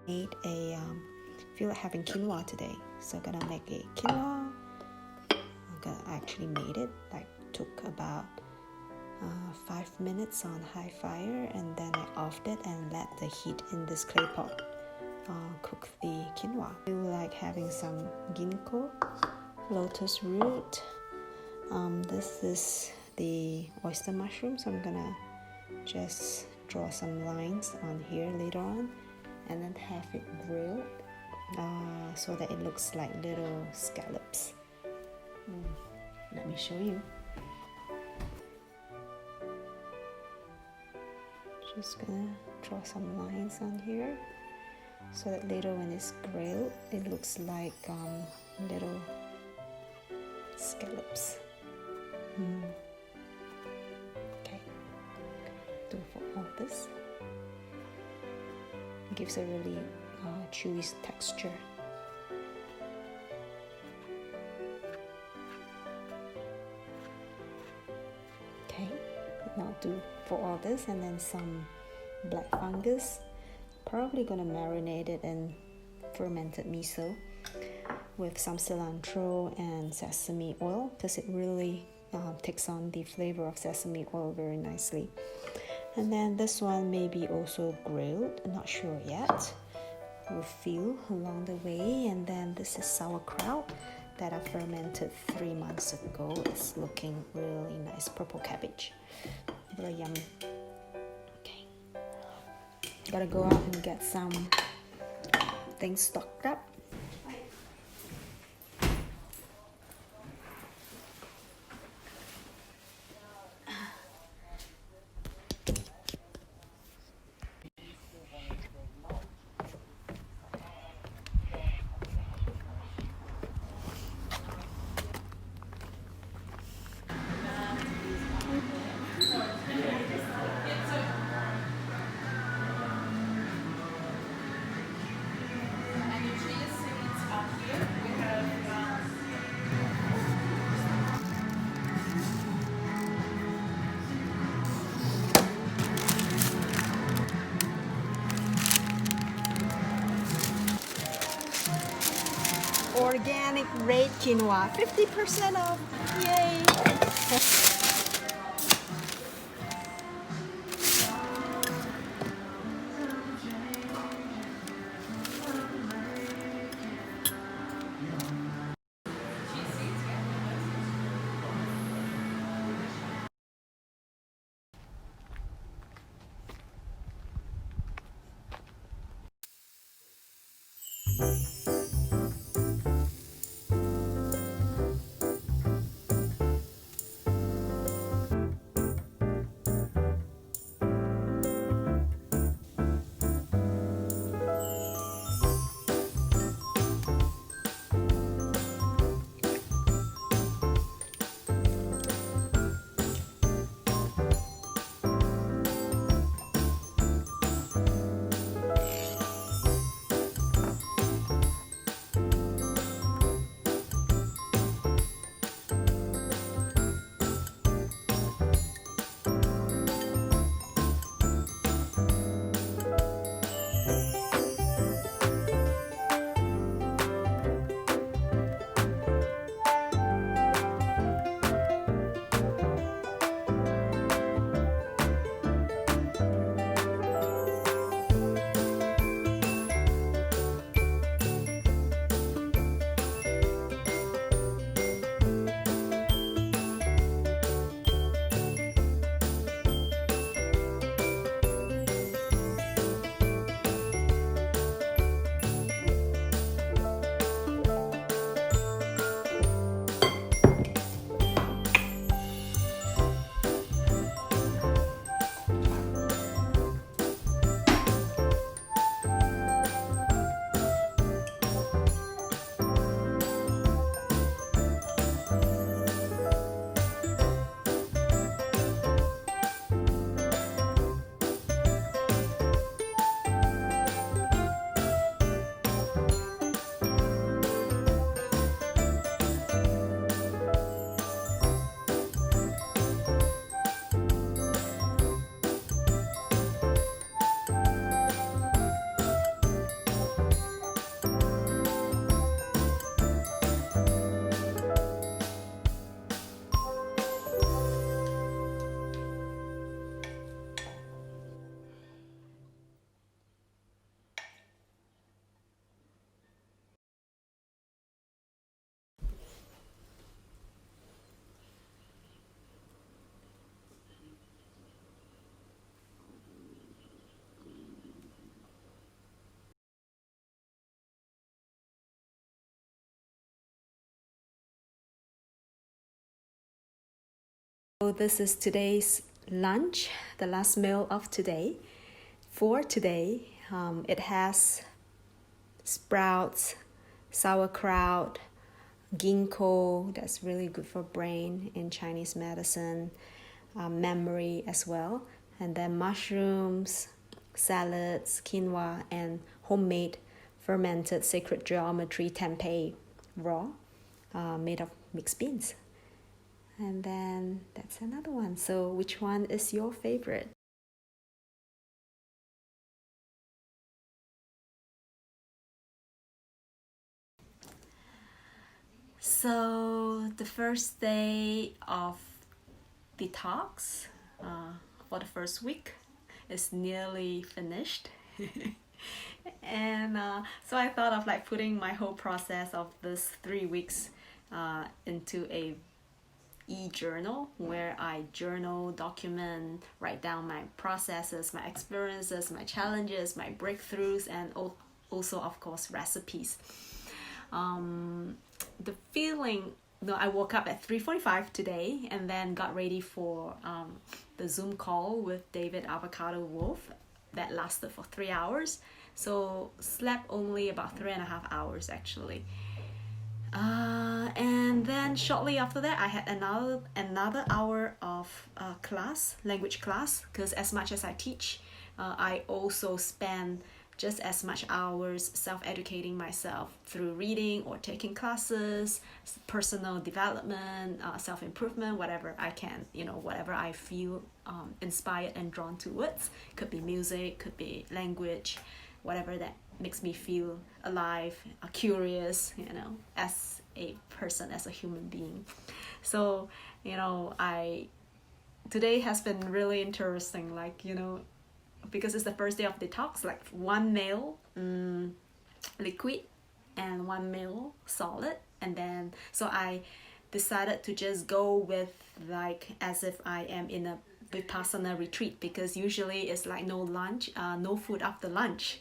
made a feel like having quinoa today, so I'm gonna make a quinoa. I actually made it, like took about 5 minutes on high fire, and then I offed it and let the heat in this clay pot cook the quinoa. I feel like having some ginkgo, lotus root. This is the oyster mushroom, so I'm gonna just draw some lines on here later on, and then have it grilled so that it looks like little scallops. Let me show you. Just gonna draw some lines on here so that later when it's grilled, it looks like little scallops. Okay, do for all this. It gives a really chewy texture. Okay, now do for all this, and then some black fungus. Probably gonna marinate it in fermented miso with some cilantro and sesame oil, because it really takes on the flavor of sesame oil very nicely. And then this one may be also grilled, I'm not sure yet. We'll feel along the way. And then this is sauerkraut that I fermented 3 months ago. It's looking really nice, purple cabbage, really yummy. Okay, gotta go out and get some things stocked up. Organic red quinoa, 50% off, yay! So this is today's lunch, the last meal of today. For today, it has sprouts, sauerkraut, ginkgo, that's really good for brain in Chinese medicine, memory as well, and then mushrooms, salads, quinoa, and homemade fermented sacred geometry tempeh raw, made of mixed beans. And then that's another one. So which one is your favorite? So the first day of detox for the first week is nearly finished. And so I thought of like putting my whole process of this 3 weeks into a e-journal where I journal, document, write down my processes, my experiences, my challenges, my breakthroughs, and also of course recipes. The feeling, I woke up at 3:45 today and then got ready for the Zoom call with David Avocado Wolfe that lasted for 3 hours. So slept only about 3.5 hours actually. And then shortly after that, I had another hour of language class, because as much as I teach, I also spend just as much hours self-educating myself through reading or taking classes, personal development, self-improvement, whatever I can, whatever I feel inspired and drawn towards. Could be music, could be language, whatever that makes me feel alive, curious, as a person, as a human being. So, today has been really interesting, because it's the first day of detox, like 1 meal liquid and 1 meal solid. And then, so I decided to just go with as if I am in a Vipassana retreat, because usually it's like no lunch, no food after lunch.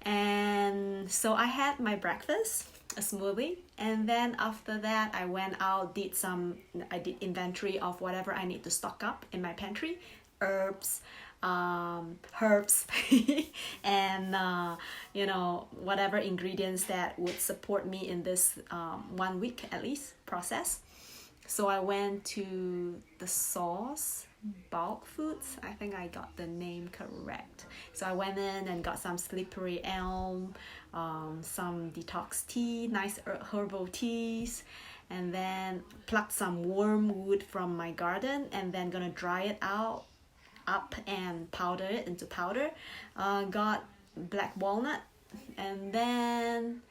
And so I had my breakfast, a smoothie, and then after that I went out, I did inventory of whatever I need to stock up in my pantry, herbs, and whatever ingredients that would support me in this 1 week at least process. So I went to the sauce bulk foods, I think I got the name correct. So I went in and got some slippery elm, some detox tea, nice herbal teas, and then plucked some wormwood from my garden, and then gonna dry it up and powder it into powder. Got black walnut, and then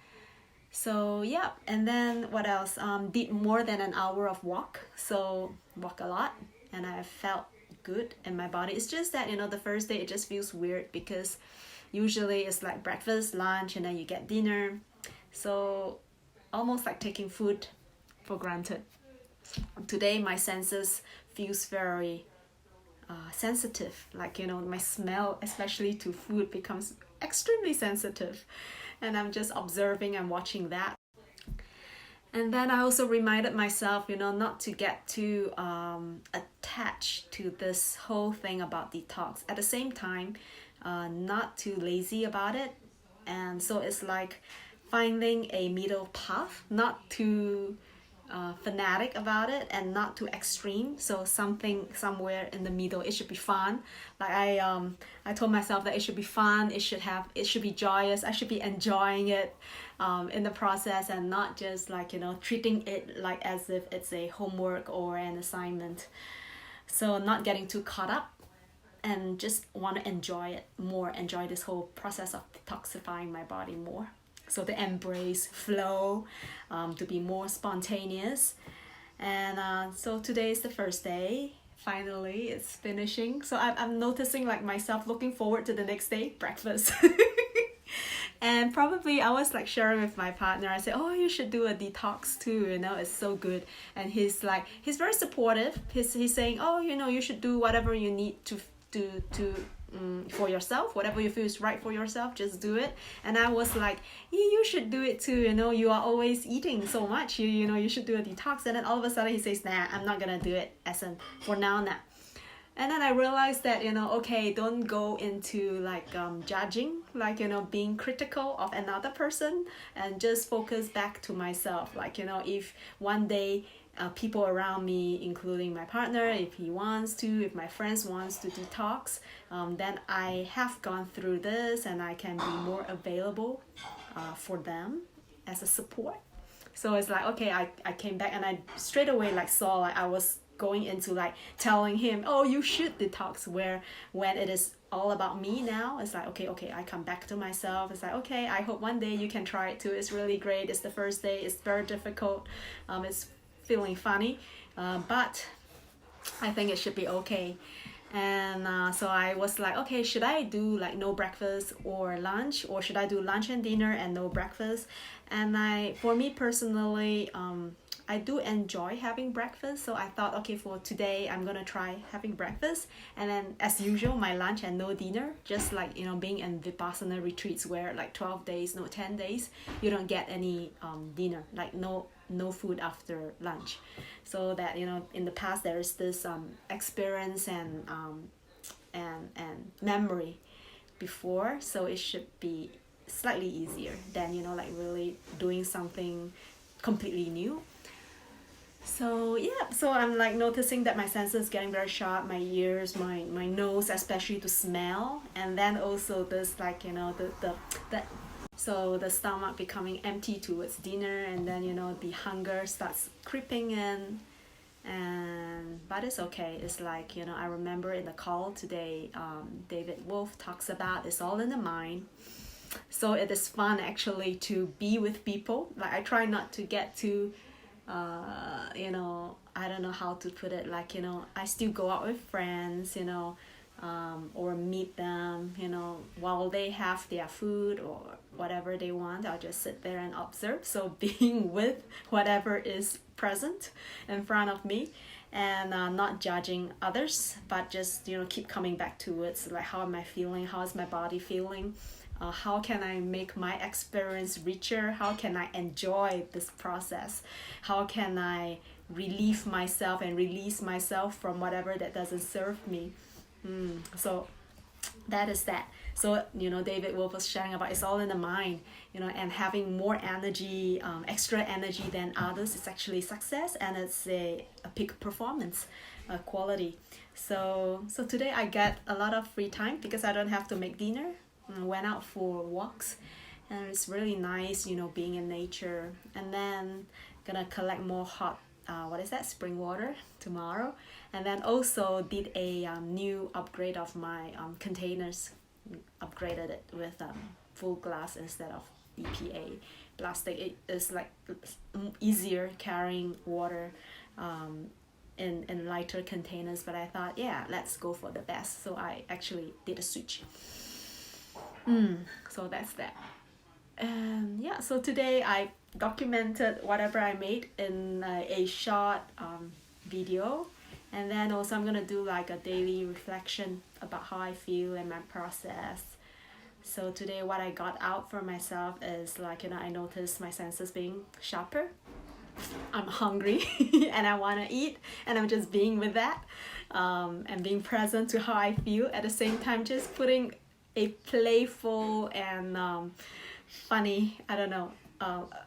and then what else? Did more than an hour of walk, so walk a lot, and I felt good in my body. It's just that the first day it just feels weird, because usually it's like breakfast, lunch, and then you get dinner, so almost like taking food for granted. Today my senses feels very sensitive, my smell, especially to food, becomes extremely sensitive, and I'm just observing and watching that. And then I also reminded myself, not to get too attached to this whole thing about detox. At the same time, not too lazy about it. And so it's like finding a middle path, not too fanatic about it and not too extreme. So something somewhere in the middle. It should be fun. I told myself that it should be fun. It should be joyous. I should be enjoying it in the process, and not just treating it like as if it's a homework or an assignment. So not getting too caught up, and just want to enjoy it more. Enjoy this whole process of detoxifying my body more. So to embrace flow, to be more spontaneous. And so today is the first day. Finally, it's finishing. So I'm noticing myself looking forward to the next day, breakfast. And probably I was sharing with my partner. I said, oh, you should do a detox too, it's so good. And he's very supportive. He's saying, oh, you should do whatever you need to for yourself. Whatever you feel is right for yourself, just do it. And I was like, you should do it too, you are always eating so much, you should do a detox. And then all of a sudden he says, nah, I'm not gonna do it, as in for now. And then I realized that, okay, don't go into like judging, like, being critical of another person, and just focus back to myself. Like, if one day people around me, including my partner, if he wants to, if my friends wants to detox, then I have gone through this and I can be more available for them as a support. So it's like, okay, I came back and I straight away like saw like I was going into like telling him, oh, you should detox, where when it is all about me now, it's like, okay, I come back to myself. It's like, okay, I hope one day you can try it too. It's really great. It's the first day. It's very difficult. It's feeling funny, but I think it should be okay. And so I was like, okay, should I do like no breakfast or lunch, or should I do lunch and dinner and no breakfast? And for me personally, I do enjoy having breakfast, so I thought, okay, for today I'm gonna try having breakfast, and then as usual my lunch and no dinner, just like being in Vipassana retreats where like 12 days, no 10 days, you don't get any dinner, like no food after lunch. So that in the past there is this experience and memory before, so it should be slightly easier than like really doing something completely new. So yeah, so I'm like noticing that my senses getting very sharp, my ears, my nose, especially to smell, and then also this like the so the stomach becoming empty towards dinner, and then the hunger starts creeping in. But it's okay. It's like I remember in the call today, David Wolfe talks about it's all in the mind. So it is fun actually to be with people. Like I try not to get too I don't know how to put it, like I still go out with friends, or meet them, while they have their food or whatever they want. I'll just sit there and observe. So being with whatever is present in front of me, and not judging others, but just keep coming back to it. Like, how am I feeling? How is my body feeling? How can I make my experience richer? How can I enjoy this process? How can I relieve myself and release myself from whatever that doesn't serve me? So that is that. So David Wolfe was sharing about it's all in the mind, and having more energy, extra energy than others is actually success, and it's a peak performance quality. So today I got a lot of free time because I don't have to make dinner. I went out for walks, and it's really nice, being in nature. And then gonna collect more hot spring water tomorrow. And then also did a new upgrade of my containers. Upgraded it with full glass instead of EPA plastic. It is like easier carrying water in lighter containers, but I thought, yeah, let's go for the best. So I actually did a switch. So that's that. And yeah, so today I documented whatever I made in a short video, and then also I'm gonna do like a daily reflection about how I feel and my process. So today what I got out for myself is like I noticed my senses being sharper. I'm hungry and I want to eat, and I'm just being with that, and being present to how I feel, at the same time just putting a playful and funny,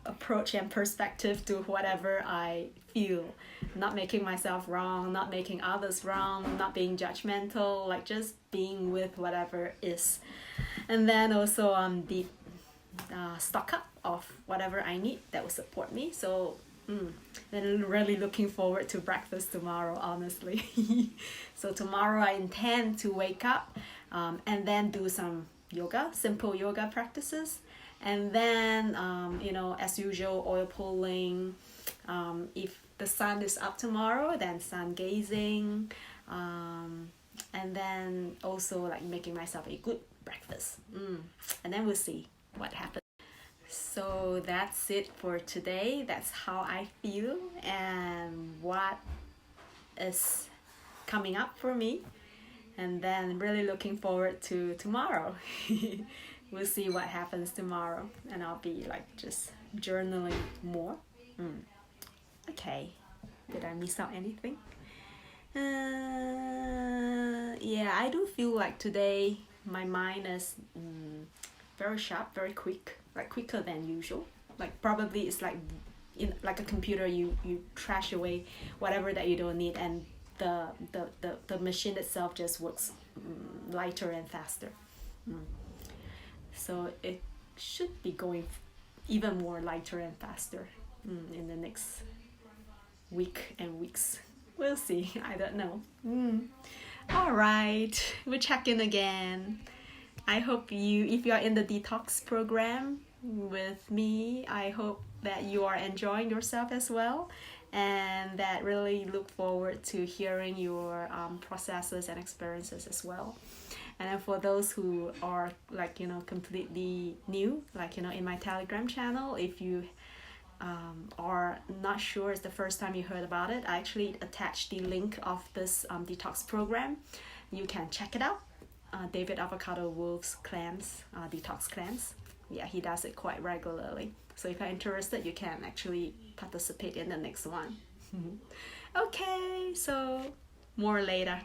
approach and perspective to whatever I feel. Not making myself wrong, not making others wrong, not being judgmental, like just being with whatever is. And then also the stock up of whatever I need that will support me. So then really looking forward to breakfast tomorrow, honestly. So tomorrow I intend to wake up and then do some yoga, simple yoga practices. And then, as usual, oil pulling. If the sun is up tomorrow, then sun gazing. And then also like making myself a good breakfast. And then we'll see what happens. So that's it for today. That's how I feel and what is coming up for me. And then really looking forward to tomorrow. We'll see what happens tomorrow, and I'll be like just journaling more. Okay, did I miss out anything? Yeah, I do feel like today my mind is very sharp, very quick, like quicker than usual. Like probably it's like in like a computer, you trash away whatever that you don't need, and the machine itself just works lighter and faster. So it should be going even more lighter and faster in the next week and weeks. We'll see. I don't know. All right, we'll check in again. I hope if you are in the detox program with me, I hope that you are enjoying yourself as well, and that really look forward to hearing your processes and experiences as well. And then for those who are like, completely new, like, in my Telegram channel, if you are not sure, it's the first time you heard about it, I actually attached the link of this detox program. You can check it out. David Avocado Wolfe's detox cleanse. Yeah, he does it quite regularly. So if you're interested, you can actually participate in the next one. Okay, so more later.